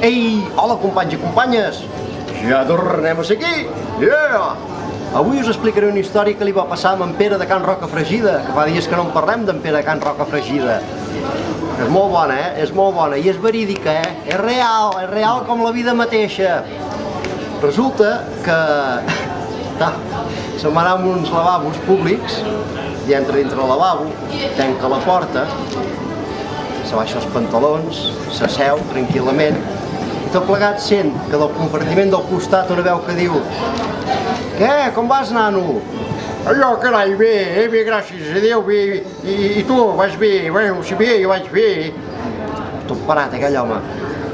Ei, hola companys i companyes! Ja tornem a ser aquí! Yeah! Avui us explicaré una història que li va passar amb en Pere de Can Rocafregida, que fa dies que no en parlem d'en Pere de Can Rocafregida. És molt bona, És molt bona, i és verídica, És real com la vida mateixa. Resulta que se'n va anar a uns lavabos públics i entra dintre el lavabo, tanca la porta, se baixa els pantalons, s'asseu tranquil·lament, i tot plegat sent que del compartiment del costat una veu que diu: "Què, com vas, nano?" "Allò, carai, bé, gràcies a Déu, bé, i tu, vas bé?" "Bueno, si bé, jo vaig bé." Tot parat, aquell home.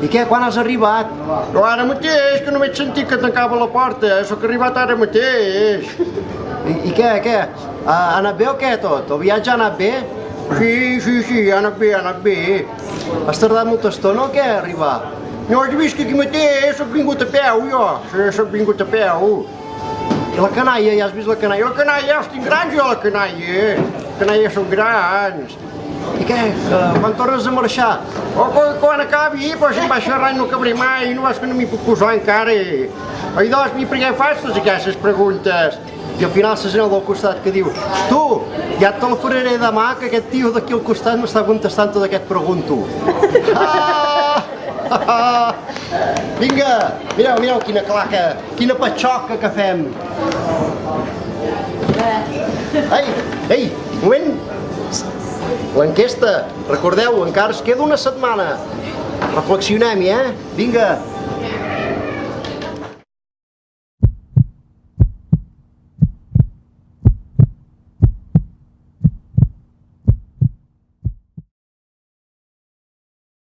"I què, quan has arribat?" "No, ara mateix, que no m'he sentit que tancava la porta, sóc arribat ara mateix." I què? Ha anat bé o què, tot? El viatge ha anat bé? Sí, ha anat bé. Has tardat molta estona o què, a arribar? No, has vist que aquí mateix soc vingut a peu, jo. Sí, soc vingut a peu. I la canalla, ja has vist la canalla? La canalla, ja els tinc grans jo, la canalla. La canalla són grans. I què, quan tornes a marxar? Quan acabi, però si em vaig xerrar no acabaré mai, no veus que no m'hi puc posar encara. Ai, doncs, per què fas totes aquestes preguntes? I al final se sent el del costat que diu: "Tu, ja et telefonaré demà, que aquest tio d'aquí al costat m'està contestant tot aquest pregunto." Vinga, mireu quina claca, quina patxoca que fem. Ei, un moment. L'enquesta, recordeu, encara es queda una setmana. Reflexionem-hi, Vinga.